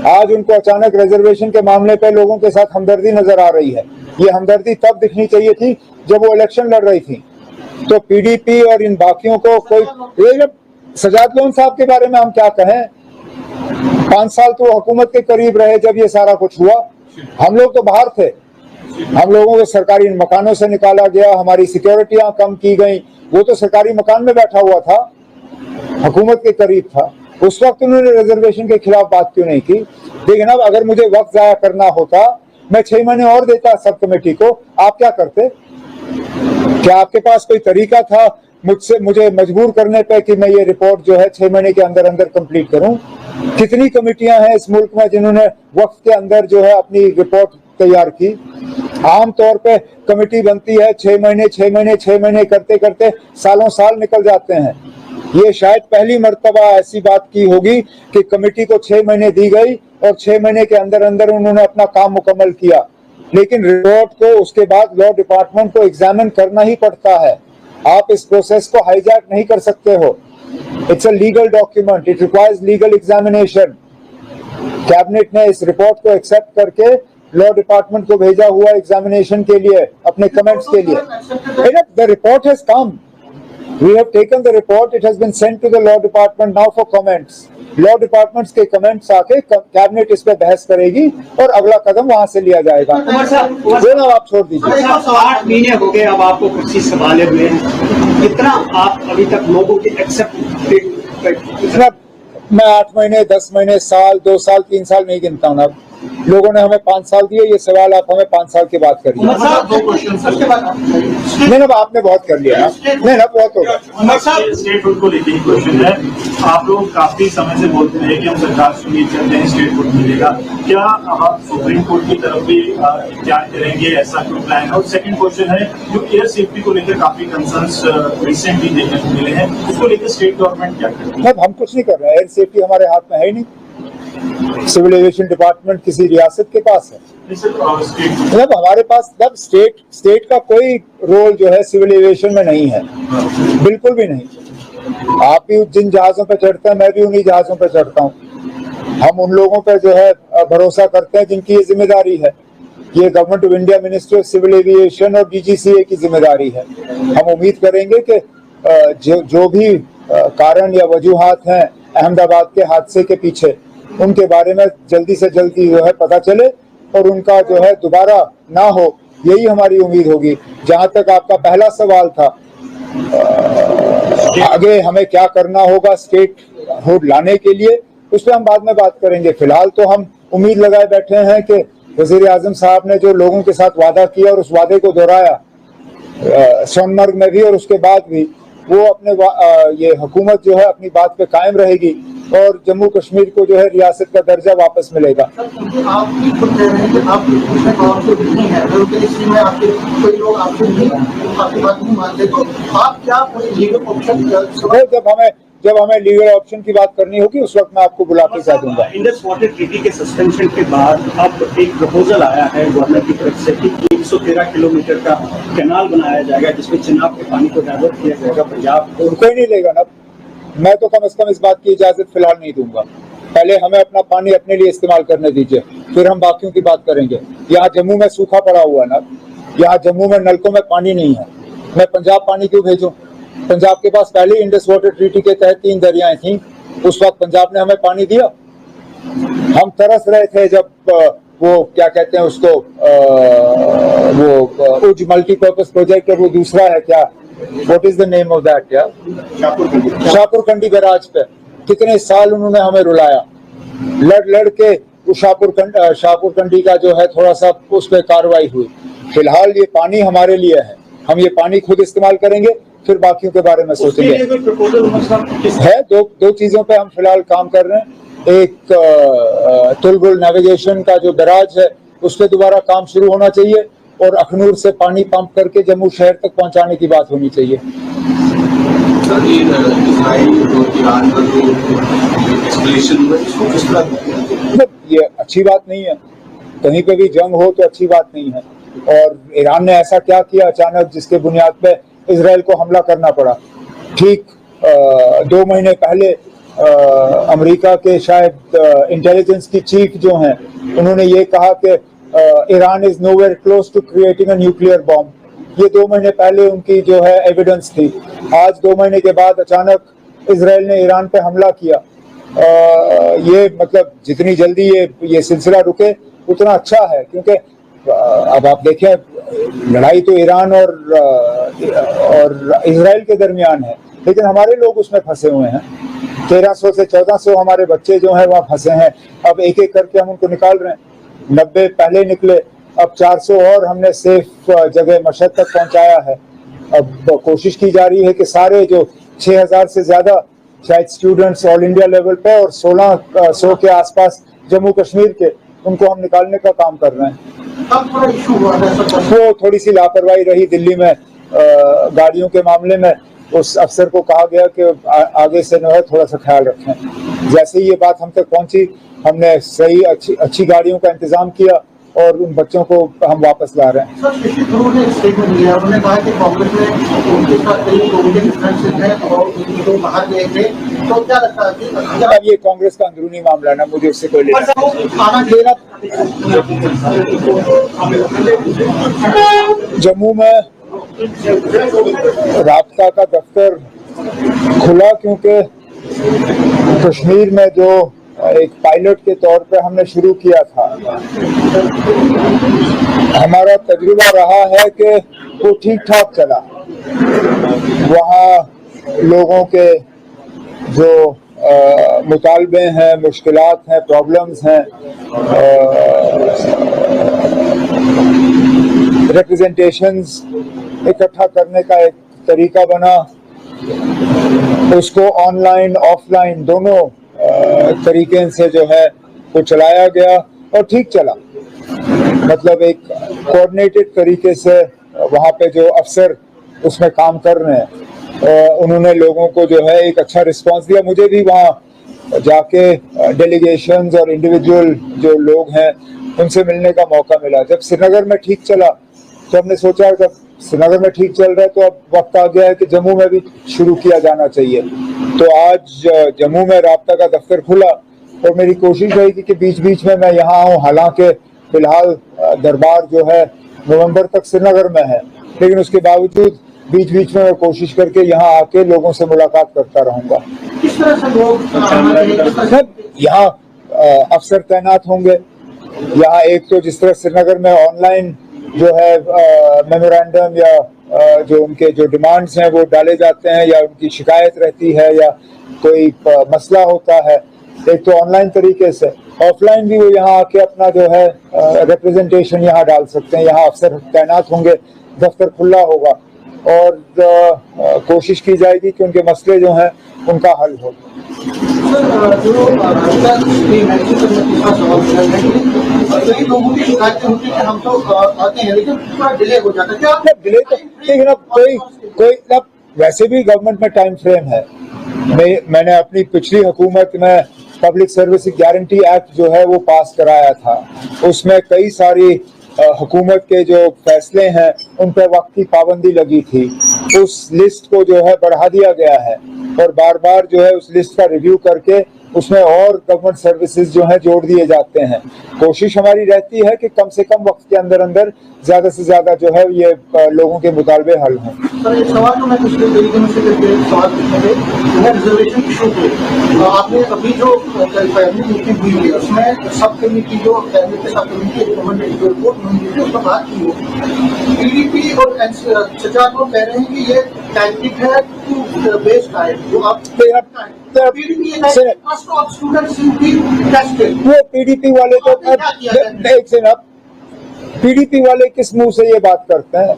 आज उनको अचानक रिजर्वेशन के मामले पे लोगों के साथ हमदर्दी नजर आ रही है। ये हमदर्दी तब दिखनी चाहिए थी जब वो इलेक्शन लड़ रही थी। तो पीडीपी और इन बाकियों को कोई सजाद लोन साहब के बारे में हम क्या कहें? 5 साल तो हुकूमत के करीब रहे जब ये सारा कुछ हुआ। हम लोग तो बाहर थे, हम लोगों को सरकारी मकानों से निकाला गया, हमारी सिक्योरिटियां कम की गई। वो तो सरकारी मकान में बैठा हुआ था, हुकूमत के करीब था। उस वक्त उन्होंने रिजर्वेशन के खिलाफ बात क्यों नहीं की? लेकिन अब अगर मुझे वक्त जाया करना होता, मैं 6 महीने और देता सब कमेटी को। आप क्या करते? क्या आपके पास कोई तरीका था मुझे मजबूर करने पे कि मैं ये रिपोर्ट जो है 6 महीने के अंदर अंदर कंप्लीट करूं? कितनी कमेटियां हैं इस मुल्क में जिन्होंने वक्त के अंदर जो है अपनी रिपोर्ट तैयार की? आमतौर पे कमेटी बनती है 6 महीने करते करते सालों साल निकल जाते हैं। ये शायद पहली मर्तबा ऐसी बात की होगी कि कमेटी को 6 महीने दी गई और 6 महीने के अंदर अंदर उन्होंने अपना काम मुकम्मल किया, लेकिन रिपोर्ट को उसके बाद लॉ डिपार्टमेंट को एग्जामिन करना ही पड़ता है। आप इस प्रोसेस को हाईजैक नहीं कर सकते हो। It's a legal document, it requires legal examination. Cabinet ने इस रिपोर्ट को एक्सेप्ट करके लॉ डिपार्टमेंट को भेजा हुआ एग्जामिनेशन के लिए, अपने कमेंट्स के लिए। The report has come, we have taken the report, it has been sent to the law department now for comments. Law departments के कमेंट्स आके कैबिनेट इस पे बहस करेगी और अगला कदम वहां से लिया जाएगा। दोनों आप छोड़ दीजिए। 8 महीने हो गए अब आपको कुर्सी संभाले हुए हैं, कितना आप अभी तक लोगों के एक्सेप्ट? मैं 8 महीने, 10 महीने, साल, 2 साल, 3 साल नहीं गिनता हूँ। अब लोगों ने हमें 5 साल दिए, ये सवाल आप हमें 5 साल के बाद करिए। नहीं ना, आपने बहुत कर लिया। नहीं ना, बहुत होगा। स्टेट फूड को लेकर क्वेश्चन है, आप लोग काफी समय से बोलते हैं कि हम सरकार से उम्मीद करते हैं स्टेट फूड मिलेगा, क्या अब आप सुप्रीम कोर्ट की तरफ भी इंतजार करेंगे, ऐसा कोई प्लान है? और सेकंड क्वेश्चन है, जो एयर सेफ्टी को लेकर काफी कंसर्न्स रिसेंटली देखने को मिले हैं, उसको लेकर स्टेट गवर्नमेंट क्या कर रही है? हम कुछ नहीं कर रहे हैं, एयर सेफ्टी हमारे हाथ में है ही नहीं। सिविल एविएशन डिपार्टमेंट किसी रियासत के पास है, मतलब हमारे पास मतलब स्टेट का कोई रोल जो है सिविल एविएशन में नहीं है, बिल्कुल भी नहीं। आप भी जिन जहाजों पे चढ़ते हैं, मैं भी उन्हीं जहाजों पे चढ़ता हूँ। हम उन लोगों पे जो है भरोसा करते हैं जिनकी ये जिम्मेदारी है। ये government of India, ministry of civil aviation और DGCA की जिम्मेदारी है। हम उम्मीद करेंगे कि जो भी कारण या वजूहात हैं अहमदाबाद के हादसे के पीछे, उनके बारे में जल्दी से जल्दी जो है पता चले और उनका जो है दोबारा ना हो, यही हमारी उम्मीद होगी। जहां तक आपका पहला सवाल था, आगे हमें क्या करना होगा स्टेट हुड लाने के लिए, उस पर हम बाद में बात करेंगे। फिलहाल तो हम उम्मीद लगाए बैठे हैं कि वजीर आजम साहब ने जो लोगों के साथ वादा किया और उस वादे को दोहराया सोनमर्ग में भी और उसके बाद भी, वो अपने ये हुकूमत जो है अपनी बात पे कायम रहेगी और जम्मू कश्मीर को जो है रियासत का दर्जा वापस मिलेगा। जब हमें लीगल ऑप्शन की बात करनी होगी उस वक्त मैं आपको बुला के कह दूंगा। इंडस वाटर ट्रीटी के सस्पेंशन के बाद अब एक प्रपोजल आया है गवर्नमेंट की तरफ से कि 113 किलोमीटर का कैनाल बनाया जाएगा जिसमें चिनाब के पानी को डाइवर्ट किया जाएगा पंजाब को। कोई नहीं लेगा ना, मैं तो कम से कम इस बात की इजाजत फिलहाल नहीं दूंगा। पहले हमें अपना पानी अपने लिए इस्तेमाल करने दीजिए, फिर हम बाकियों की बात करेंगे। यहाँ जम्मू में सूखा पड़ा हुआ ना, यहाँ जम्मू में नलकों में पानी नहीं है, मैं पंजाब पानी क्यों भेजूं? पंजाब के पास पहले इंडस वाटर ट्रीटी के तहत 3 दरियाएं थीं, उस वक्त पंजाब ने हमें पानी दिया। हम तरस रहे थे जब वो क्या कहते हैं उसको, वो उज मल्टीपर्पज प्रोजेक्ट है, वो दूसरा है क्या, what is the name of that यार, शाहपुरकंडी बैराज पे कितने साल उन्होंने हमें रुलाया, लड़ के शाहपुरकंडी का जो है थोड़ा सा उस पर कार्रवाई हुई। फिलहाल ये पानी हमारे लिए है, हम ये पानी खुद इस्तेमाल करेंगे, फिर बाकियों के बारे में सोचेंगे। है दो चीजों पे हम फिलहाल काम कर रहे हैं। एक तुलबुल नेविगेशन का जो बैराज है उस पर दोबारा काम शुरू होना चाहिए और अखनूर से पानी पंप करके जम्मू शहर तक पहुंचाने की बात होनी चाहिए। ये अच्छी बात नहीं है, कहीं पे भी जंग हो तो अच्छी बात नहीं है। और ईरान ने ऐसा क्या किया अचानक जिसके बुनियाद पे इजराइल को हमला करना पड़ा? ठीक 2 महीने पहले अमेरिका के शायद इंटेलिजेंस की चीफ जो हैं, उन्होंने ये कहा कि Iran is nowhere close to creating a nuclear bomb. ये 2 महीने पहले उनकी जो है एविडेंस थी। आज 2 महीने के बाद अचानक इजराइल ने ईरान पे हमला किया। ये मतलब जितनी जल्दी ये सिलसिला रुके उतना अच्छा है, क्योंकि अब आप देखें लड़ाई तो ईरान और इजराइल के दरमियान है, लेकिन हमारे लोग उसमें फंसे हुए हैं। 1300 से 1400 हमारे बच्चे जो हैं वहाँ फंसे हैं। अब एक एक करके हम उनको निकाल रहे हैं। 90 पहले निकले, अब 400 और हमने सेफ जगह मशहद तक पहुँचाया है। अब कोशिश की जा रही है कि सारे जो 6000 से ज्यादा शायद स्टूडेंट्स ऑल इंडिया लेवल पे और 1600 के आसपास जम्मू कश्मीर के, उनको हम निकालने का काम कर रहे हैं। कब थोड़ा इशू हुआ था सर? वो थोड़ी सी लापरवाही रही दिल्ली में गाड़ियों के मामले में। उस अफसर को कहा गया कि आगे से जो है थोड़ा सा ख्याल रखें। जैसे ही ये बात हम तक पहुंची, हमने सही अच्छी गाड़ियों का इंतजाम किया और उन बच्चों को हम वापस ला रहे हैं। सर शशि थरूर ने स्टेटमेंट दिया, उन्होंने कहा कि कांग्रेस में उनके साथ कई लोगों के डिफरेंसेस हैं और उनको बाहर गए थे, तो क्या लगता है कि अब ये कांग्रेस का अंदरूनी मामला है ना, मुझे उससे कोई लेना देना। जम्मू में राब्ता का दफ्तर खुला क्योंकि कश्मीर में जो एक पायलट के तौर पे हमने शुरू किया था, हमारा तजुर्बा रहा है कि वो ठीक ठाक चला। वहाँ लोगों के जो मुतालबे हैं, मुश्किलात हैं, प्रॉब्लम्स हैं, रिप्रेजेंटेशंस इकट्ठा करने का एक तरीका बना। उसको ऑनलाइन ऑफलाइन दोनों तरीके से जो है वो चलाया गया और ठीक चला। मतलब एक कोऑर्डिनेटेड तरीके से वहाँ पे जो अफसर उसमें काम कर रहे हैं, उन्होंने लोगों को जो है एक अच्छा रिस्पांस दिया। मुझे भी वहाँ जाके डेलीगेशंस और इंडिविजुअल जो लोग हैं उनसे मिलने का मौका मिला। जब श्रीनगर में ठीक चला तो हमने सोचा जब श्रीनगर में ठीक चल रहा है तो अब वक्त आ गया है कि जम्मू में भी शुरू किया जाना चाहिए। तो आज जम्मू में राब्ता का दफ्तर खुला और मेरी कोशिश रहेगी कि बीच बीच में मैं यहाँ आऊँ। हालांकि फिलहाल दरबार जो है नवंबर तक श्रीनगर में है, लेकिन उसके बावजूद बीच बीच में मैं कोशिश करके यहाँ आके लोगों से मुलाकात करता रहूँगा। किस तरह से लोग यहाँ अफसर तैनात होंगे। यहाँ एक तो जिस तरह श्रीनगर में ऑनलाइन जो है मेमोरेंडम या जो उनके जो डिमांड्स हैं वो डाले जाते हैं या उनकी शिकायत रहती है या कोई मसला होता है, एक तो ऑनलाइन तरीके से, ऑफलाइन भी वो यहाँ आके अपना जो है रिप्रेजेंटेशन यहाँ डाल सकते हैं। यहाँ अफसर तैनात होंगे, दफ्तर खुला होगा और कोशिश की जाएगी कि उनके मसले जो हैं उनका हल हो। कई लोगों की शिकायतें होती है कि हम तो आते हैं लेकिन थोड़ा डिले हो जाता है। क्या डिले तो लेकिन अब कोई अब वैसे भी गवर्नमेंट में टाइम फ्रेम है। मैंने अपनी पिछली हुकूमत में पब्लिक सर्विस गारंटी एक्ट जो है वो पास कराया था। उसमें कई सारी हुकूमत के जो फैसले हैं उन पर वक्त की पाबंदी लगी थी। उस लिस्ट को जो है बढ़ा दिया गया है और बार बार जो है उस लिस्ट का रिव्यू करके उसमें और गवर्नमेंट सर्विसेज जो है जोड़ दिए जाते हैं। कोशिश हमारी रहती है कि कम से कम वक्त के अंदर अंदर ज्यादा से ज्यादा जो है ये लोगों के मुतालबे हल हों। सर एक सवाल तो मैं पिछले तरीके में सवाल पूछेंगे, रिजर्वेशन इशू पे आपने अभी जो फैमिली मीटिंग हुई है उसमें सब कमेटी जो फैमिली के सब कमेटी रिपोर्ट हुई है उसमें बात की हो। पीडीपी और सजा को कह रहे हैं कि ये टैक्टिक है टू बेस्ड है जो आप वो पीडीपी वाले तो एक से ना पीडीपी वाले किस मुंह से ये बात करते हैं।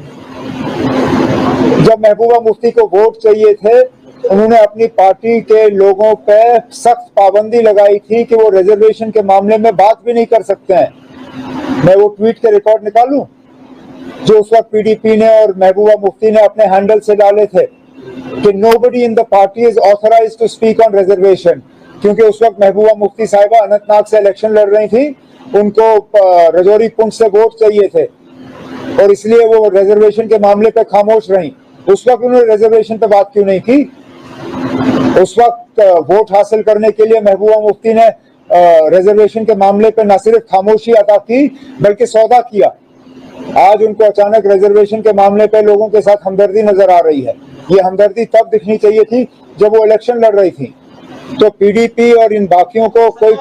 जब महबूबा मुफ्ती को वोट चाहिए थे उन्होंने अपनी पार्टी के लोगों पे सख्त पाबंदी लगाई थी कि वो रिजर्वेशन के मामले में बात भी नहीं कर सकते हैं। मैं वो ट्वीट के रिकॉर्ड निकालूं जो उस वक्त पीडीपी ने और महबूबा मुफ्ती ने अपने हैंडल से डाले थे कि nobody in the party is authorized to speak on reservation, क्योंकि उस वक्त महबूबा मुफ्ती साहिबा अनंतनाग से इलेक्शन लड़ रही थी, उनको रजौरी पुंछ से वोट चाहिए थे और इसलिए वो रिजर्वेशन के मामले पे खामोश रही। उस वक्त उन्होंने रिजर्वेशन पे बात क्यों नहीं की? उस वक्त वोट हासिल करने के लिए महबूबा मुफ्ती ने रिजर्वेशन के मामले पे न सिर्फ खामोशी अदा की बल्कि सौदा किया। आज उनको अचानक रिजर्वेशन के मामले पे लोगों के साथ हमदर्दी नजर आ रही है। ये हमदर्दी तब दिखनी चाहिए थी जब वो इलेक्शन लड़ रही थी। तो पीडीपी और इन बाकियों को कोई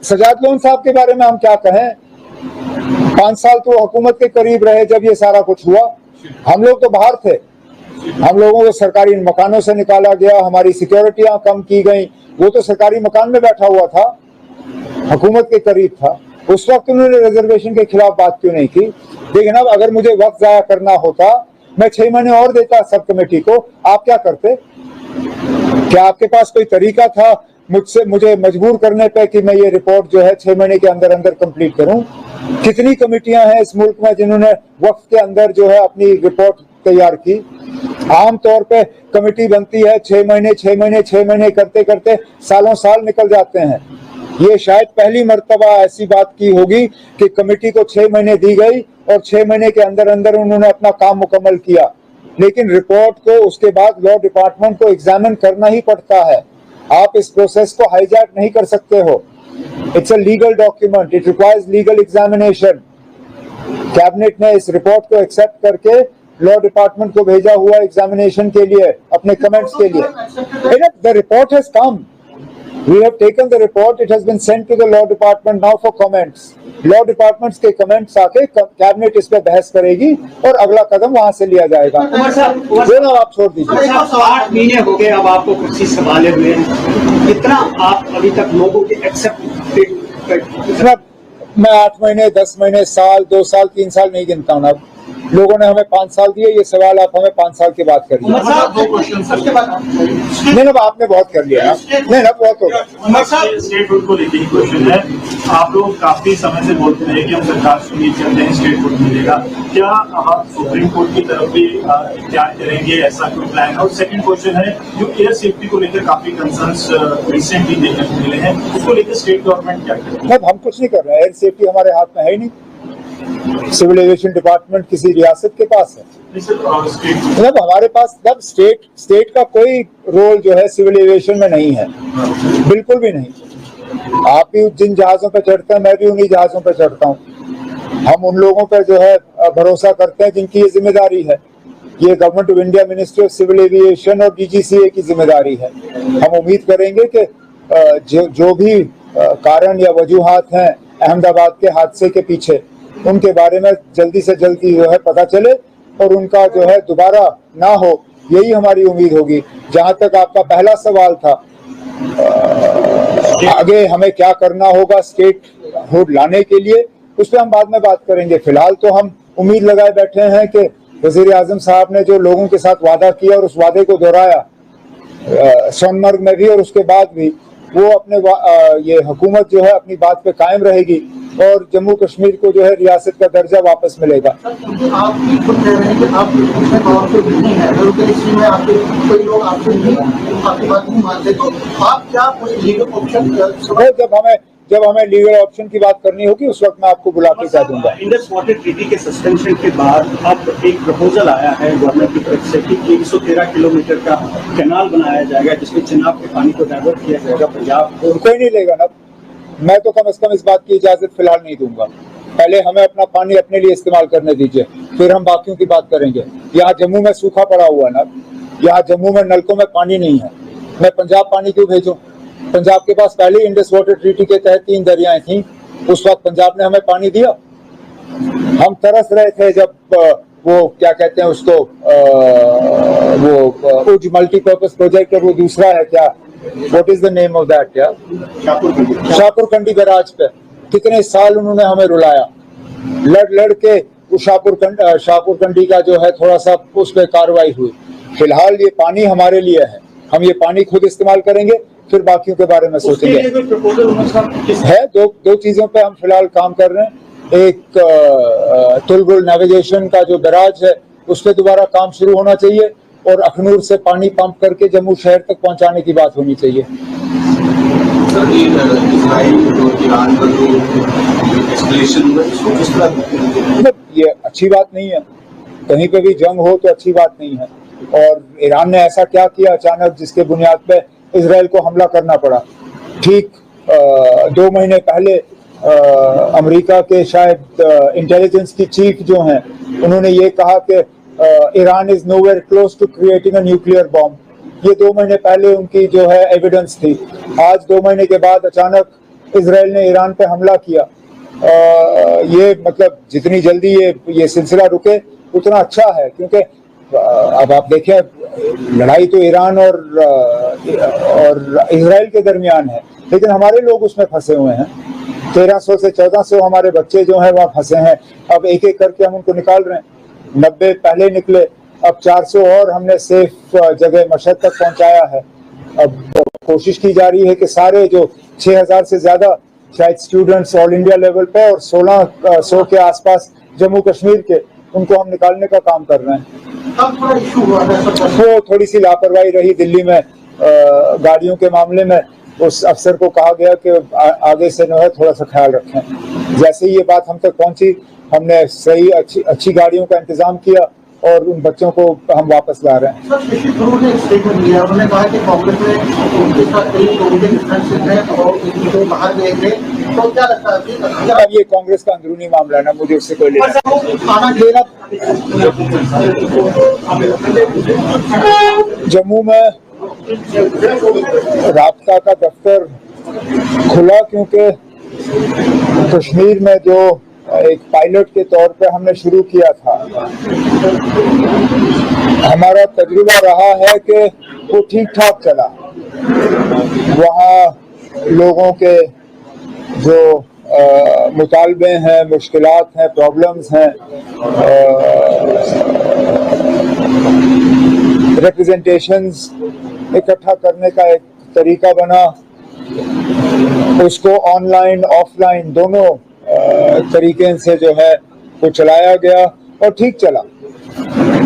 सजाद लोन साहब के बारे में हम क्या कहें? 5 साल तो हुकूमत के करीब रहे जब ये सारा कुछ हुआ। हम लोग तो बाहर थे, हम लोगों को सरकारी मकानों से निकाला गया, हमारी सिक्योरिटियां कम की गई। वो तो सरकारी मकान में बैठा हुआ था, हुकूमत के करीब था। उस वक्त उन्होंने रिजर्वेशन के खिलाफ बात क्यों नहीं की? लेकिन अब अगर मुझे वक्त जाया करना होता मैं 6 महीने और देता सब कमेटी को, आप क्या करते? क्या आपके पास कोई तरीका था मुझे मजबूर करने पे कि मैं ये रिपोर्ट जो है 6 महीने के अंदर अंदर कंप्लीट करूं? कितनी कमेटियां हैं इस मुल्क में जिन्होंने वक्त के अंदर जो है अपनी रिपोर्ट तैयार की? आमतौर पे कमेटी बनती है 6 महीने करते करते सालों साल निकल जाते हैं। ये शायद पहली मर्तबा ऐसी बात की होगी कि कमेटी को 6 महीने दी गई और 6 महीने के अंदर अंदर उन्होंने अपना काम मुकम्मल किया, लेकिन रिपोर्ट को उसके बाद लॉ डिपार्टमेंट को एग्जामिन करना ही पड़ता है। आप इस प्रोसेस को हाईजैक नहीं कर सकते हो। It's a legal document, it requires legal examination. Cabinet ने इस रिपोर्ट को एक्सेप्ट करके लॉ डिपार्टमेंट को भेजा हुआ एग्जामिनेशन के लिए, अपने कमेंट्स के लिए। The report has come, we have taken the report, it has been sent to the law department now for comments. Law departments के कमेंट्स आके कैबिनेट इस पे बहस करेगी और अगला कदम वहां से लिया जाएगा। उमर साहब, ना आप छोड़ दीजिए। 8 महीने हो गए अब आपको कुर्सी संभाले हुए हैं, कितना आप अभी तक लोगों के एक्सेप्ट? मैं 8 महीने, 10 महीने, साल, 2 साल, 3 साल नहीं गिनता हूँ। अब लोगों ने हमें 5 साल दिए, ये सवाल आप हमें 5 साल के बाद करिए। नहीं ना, आपने बहुत कर लिया, नहीं ना, बहुत होगा। स्टेट हुड को लेकर ही क्वेश्चन है। आप लोग काफी समय से बोलते रहे कि हम सरकार से उम्मीद करते हैं स्टेट हुड मिलेगा, क्या आप सुप्रीम कोर्ट की तरफ भी इख्तियार करेंगे, ऐसा कोई प्लान है? और सेकंड क्वेश्चन है, जो एयर सेफ्टी को लेकर काफी कंसर्न्स रिसेंटली देखने को मिले हैं, उसको लेकर स्टेट गवर्नमेंट क्या करेगी? हम कुछ नहीं कर रहे हैं, एयर सेफ्टी हमारे हाथ में है ही नहीं। सिविल एविएशन डिपार्टमेंट किसी रियासत के पास है, मतलब हमारे पास स्टेट का कोई रोल जो है सिविल एविएशन में नहीं है, बिल्कुल भी नहीं। आप भी जिन जहाजों पर चढ़ते हैं, मैं भी उन्हीं जहाजों पर चढ़ता हूँ। हम उन लोगों पर जो है भरोसा करते हैं जिनकी ये जिम्मेदारी है। ये government of India, ministry of civil aviation और DGCA की जिम्मेदारी है। हम उम्मीद करेंगे कि जो भी कारण या वजूहात हैं अहमदाबाद के हादसे के पीछे, उनके बारे में जल्दी से जल्दी जो है पता चले और उनका जो है दोबारा ना हो, यही हमारी उम्मीद होगी। जहां तक आपका पहला सवाल था, आगे हमें क्या करना होगा स्टेट हुड लाने के लिए, उस पर हम बाद में बात करेंगे। फिलहाल तो हम उम्मीद लगाए बैठे हैं कि वजीर आजम साहब ने जो लोगों के साथ वादा किया और उस वादे को दोहराया सोनमर्ग में भी और उसके बाद भी, वो अपने ये हुकूमत जो है अपनी बात पे कायम रहेगी और जम्मू कश्मीर को जो है रियासत का दर्जा वापस मिलेगा। आप भी खुद कह रहे हैं कि आप उसमें पावरफुल नहीं है, में आपके कोई लोग आपसे नहीं, आपकी बात नहीं मानते, तो आप क्या कोई लीगल ऑप्शन? जब हमें लीगल ऑप्शन की बात करनी होगी उस वक्त मैं आपको बुला के कह दूंगा। इंडस वाटर ट्रीटी के सस्पेंशन के बाद अब एक प्रपोजल आया है गवर्नमेंट की तरफ से कि 113 किलोमीटर का कैनाल बनाया जाएगा जिसमें चिनाब के पानी को डाइवर्ट किया जाएगा पंजाब को। कोई नहीं लेगा ना, मैं तो कम से कम इस बात की इजाजत फिलहाल नहीं दूंगा। पहले हमें अपना पानी अपने लिए इस्तेमाल करने दीजिए, फिर हम बाकियों की बात करेंगे। यहाँ जम्मू में सूखा पड़ा हुआ है ना, यहाँ जम्मू में नलकों में पानी नहीं है, मैं पंजाब पानी क्यों भेजूं? पंजाब के पास पहले इंडस वाटर ट्रीटी के तहत 3 दरियाएं थीं, उस वक्त पंजाब ने हमें पानी दिया। हम तरस रहे थे जब वो क्या कहते हैं उसको, वो उज मल्टीपर्पज प्रोजेक्ट और वो दूसरा है क्या, what is the name of that, या शाहपुर कंडी बैराज पे कितने साल उन्होंने हमें रुलाया, लड़ के उस शाहपुर कंडी का जो है थोड़ा सा उस पर कार्रवाई हुई। फिलहाल ये पानी हमारे लिए है, हम ये पानी खुद इस्तेमाल करेंगे, फिर बाकियों के बारे में सोचेंगे। है दो चीजों पे हम फिलहाल काम कर रहे हैं। एक तुलगुल नेविगेशन का जो बैराज है उस पर दोबारा काम शुरू होना चाहिए और अखनूर से पानी पंप करके जम्मू शहर तक पहुंचाने की बात होनी चाहिए। ये अच्छी बात नहीं है, कहीं पे भी जंग हो तो अच्छी बात नहीं है। और ईरान ने ऐसा क्या किया अचानक जिसके बुनियाद पे इजराइल को हमला करना पड़ा? ठीक 2 महीने पहले अमेरिका के शायद इंटेलिजेंस की चीफ जो हैं, उन्होंने ये कहा कि Iran is nowhere close to creating a nuclear bomb. ये 2 महीने पहले उनकी जो है एविडेंस थी। आज 2 महीने के बाद अचानक इजराइल ने ईरान पे हमला किया। ये मतलब जितनी जल्दी ये सिलसिला रुके उतना अच्छा है, क्योंकि अब आप देखें लड़ाई तो ईरान और इजराइल के दरमियान है, लेकिन हमारे लोग उसमें फंसे हुए हैं। 1300 से 1400 हमारे बच्चे जो हैं वहाँ फंसे हैं। अब एक एक करके हम उनको निकाल रहे हैं। 90 पहले निकले, अब 400 और हमने सेफ जगह मशहद तक पहुंचाया है। अब कोशिश की जा रही है कि सारे जो 6000 से ज्यादा शायद स्टूडेंट्स ऑल इंडिया लेवल पे और 1600 के आसपास जम्मू कश्मीर के, उनको हम निकालने का काम कर रहे हैं। कब थोड़ा इशू हुआ था वो थोड़ी सी लापरवाही रही दिल्ली में गाड़ियों के मामले में। उस अफसर को कहा गया कि आगे से जो है थोड़ा सा ख्याल रखें। जैसे ही ये बात हम तक पहुंची, हमने सही अच्छी गाड़ियों का इंतजाम किया और उन बच्चों को हम वापस ला रहे हैं। सर, शशि थरूर ने एक स्टेटमेंट दिया, उन्होंने कहा कि कांग्रेस में उनके साथ कई लोगों के डिफरेंसेस हैं और इनको बाहर गए थे, तो क्या लगता है कि अब ये कांग्रेस का अंदरूनी मामला है ना, मुझे उससे कोई लेना लेना जम्मू में राब्ता का दफ्तर खुला क्योंकि कश्मीर में जो एक पायलट के तौर पे हमने शुरू किया था, हमारा तजुर्बा रहा है कि वो ठीक ठाक चला। वहाँ लोगों के जो मुतालबे हैं, मुश्किलात हैं, प्रॉब्लम्स हैं, रिप्रेजेंटेशंस इकट्ठा करने का एक तरीका बना। उसको ऑनलाइन ऑफलाइन दोनों तरीके से जो है वो चलाया गया और ठीक चला।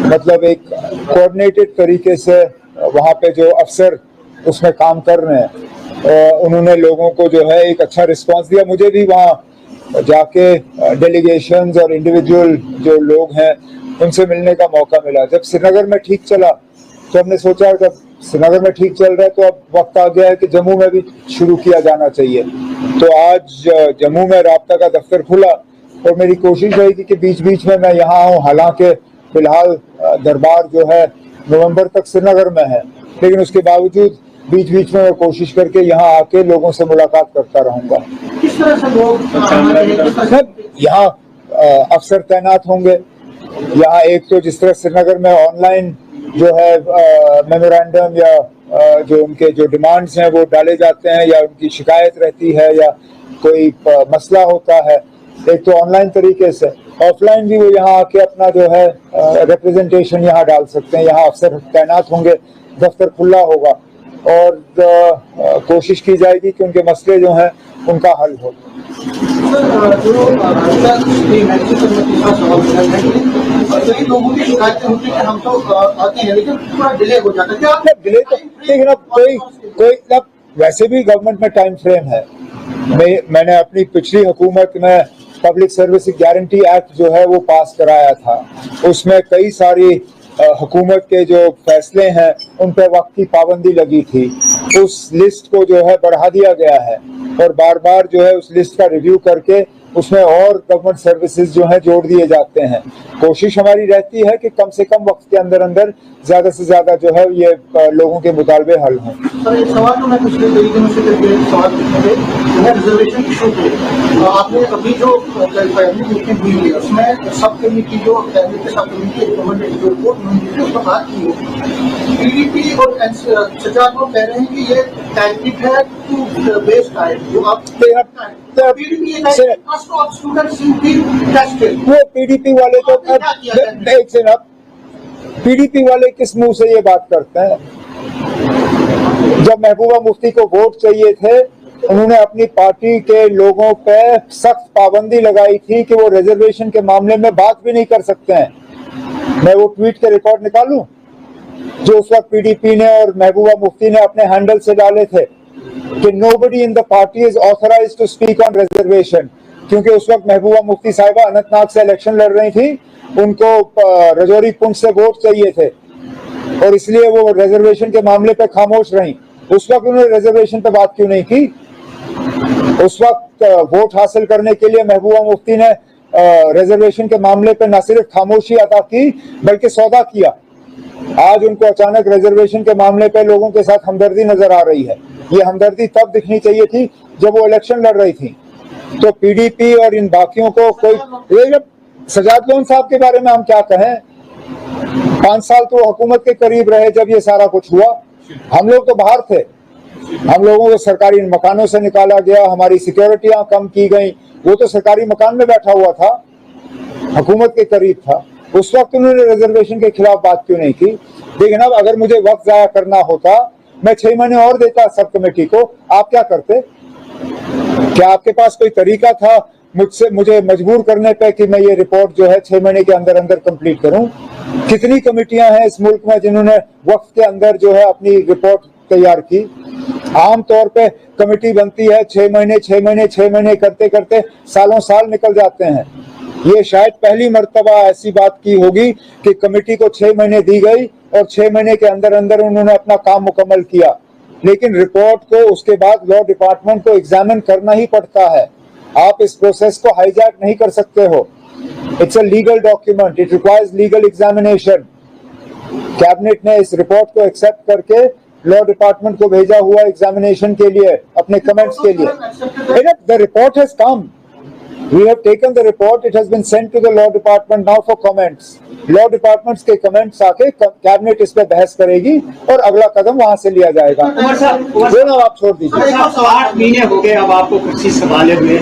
मतलब एक कोऑर्डिनेटेड तरीके से वहाँ पे जो अफसर उसमें काम कर रहे हैं, उन्होंने लोगों को जो है एक अच्छा रिस्पांस दिया। मुझे भी वहाँ जाके डेलीगेशंस और इंडिविजुअल जो लोग हैं उनसे मिलने का मौका मिला। जब श्रीनगर में ठीक चला तो हमने सोचा जब श्रीनगर में ठीक चल रहा है तो अब वक्त आ गया है कि जम्मू में भी शुरू किया जाना चाहिए। तो आज जम्मू में राब्ता का दफ्तर खुला और मेरी कोशिश रहेगी कि बीच बीच में मैं यहाँ आऊँ। हालांकि फिलहाल दरबार जो है नवंबर तक श्रीनगर में है, लेकिन उसके बावजूद बीच बीच में मैं कोशिश करके यहाँ आके लोगों से मुलाकात करता रहूँगा। किस तरह से लोग यहाँ अफसर तैनात होंगे। यहाँ एक तो जिस तरह श्रीनगर में ऑनलाइन जो है मेमोरेंडम या जो उनके जो डिमांड्स हैं वो डाले जाते हैं या उनकी शिकायत रहती है या कोई मसला होता है, एक तो ऑनलाइन तरीके से। ऑफलाइन भी वो यहाँ आके अपना जो है रिप्रेजेंटेशन यहाँ डाल सकते हैं। यहाँ अफसर तैनात होंगे, दफ्तर खुला होगा और कोशिश की जाएगी कि उनके मसले जो हैं उनका हल हो। कई लोगों की शिकायतें होती है कि हम तो आते हैं लेकिन थोड़ा डिले हो जाता है। क्या डिले तो लेकिन अब कोई अब वैसे भी गवर्नमेंट में टाइम फ्रेम है। मैंने अपनी पिछली हुकूमत में पब्लिक सर्विस गारंटी एक्ट जो है वो पास कराया था। उसमें कई सारी हुकूमत के जो फैसले हैं उन पर वक्त की पाबंदी लगी थी। उस लिस्ट को जो है बढ़ा दिया गया है और बार बार जो है उस लिस्ट का रिव्यू करके उसमें और गवर्नमेंट सर्विसेज जो है जोड़ दिए जाते हैं। कोशिश हमारी रहती है कि कम से कम वक्त के अंदर अंदर ज्यादा से ज्यादा जो है ये लोगों के मुतालबे हल हों। सर, एक सवाल तो मैं पिछले कई दिनों से सवाल पूछे थे रिजर्वेशन इशू पे। आपने अभी जो फैमिली मीटिंग हुई है उसमें सब कमेटी जो फैमिली के सब कमेटी जो रिपोर्ट मिली उस पर बात की है। पीडीपी और सजा को कह रहे हैं कि ये टैक्टिक है टू बेस्ड आए जो आप वो पीडीपी वाले तो पीडीपी वाले किस मुंह से ये बात करते हैं? जब महबूबा मुफ्ती को वोट चाहिए थे, उन्होंने अपनी पार्टी के लोगों पे सख्त पाबंदी लगाई थी कि वो रिजर्वेशन के मामले में बात भी नहीं कर सकते हैं। मैं वो ट्वीट के रिकॉर्ड निकालूं जो उस वक्त पीडीपी ने और महबूबा मुफ्ती ने अपने हैंडल से डाले थे कि nobody in the party is authorized to speak on reservation, क्योंकि उस वक्त महबूबा मुफ्ती साहिबा अनंतनाग से इलेक्शन लड़ रही थी, उनको रजौरी पुंछ से वोट चाहिए थे और इसलिए वो रिजर्वेशन के मामले पे खामोश रही। उस वक्त उन्होंने रिजर्वेशन पे बात क्यों नहीं की? उस वक्त वोट हासिल करने के लिए महबूबा मुफ्ती ने रिजर्वेशन के मामले पे न सिर्फ खामोशी अदा की बल्कि सौदा किया। आज उनको अचानक रिजर्वेशन के मामले पे लोगों के साथ हमदर्दी नजर आ रही है। ये हमदर्दी तब दिखनी चाहिए थी जब वो इलेक्शन लड़ रही थी। तो पीडीपी और इन बाकियों को कोई सजाद लोन साहब के बारे में हम क्या कहें? 5 साल तो हुकूमत के करीब रहे जब ये सारा कुछ हुआ। हम लोग तो बाहर थे, हम लोगों को सरकारी मकानों से निकाला गया, हमारी सिक्योरिटियां कम की गई। वो तो सरकारी मकान में बैठा हुआ था, हुकूमत के करीब था। उस वक्त उन्होंने रिजर्वेशन के खिलाफ बात क्यों नहीं की? लेकिन अब अगर मुझे वक्त जाया करना होता, मैं 6 महीने और देता सब कमेटी को, आप क्या करते? क्या आपके पास कोई तरीका था मुझे मजबूर करने पे कि मैं ये रिपोर्ट जो है 6 महीने के अंदर अंदर कंप्लीट करूं? कितनी कमेटियां हैं इस मुल्क में जिन्होंने वक्त के अंदर जो है अपनी रिपोर्ट तैयार की? आमतौर पे कमेटी बनती है 6 महीने करते करते सालों साल निकल जाते हैं। ये शायद पहली मर्तबा ऐसी बात की होगी कि कमेटी को 6 महीने दी गई और 6 महीने के अंदर अंदर उन्होंने अपना काम मुकम्मल किया। लेकिन रिपोर्ट को उसके बाद लॉ डिपार्टमेंट को एग्जामिन करना ही पड़ता है। आप इस प्रोसेस को हाईजैक नहीं कर सकते हो। It's a legal document, it requires legal examination. Cabinet ने इस रिपोर्ट को एक्सेप्ट करके लॉ डिपार्टमेंट को भेजा हुआ एग्जामिनेशन के लिए, अपने कमेंट्स के लिए। The report has come, we have taken the report, it has been sent to the law department now for comments. Law departments के कमेंट्स आके कैबिनेट इस पे बहस करेगी और अगला कदम वहां से लिया जाएगा। उमर साहब, आप छोड़ दीजिए। 8 महीने हो गए अब आपको कुर्सी संभाले हुए।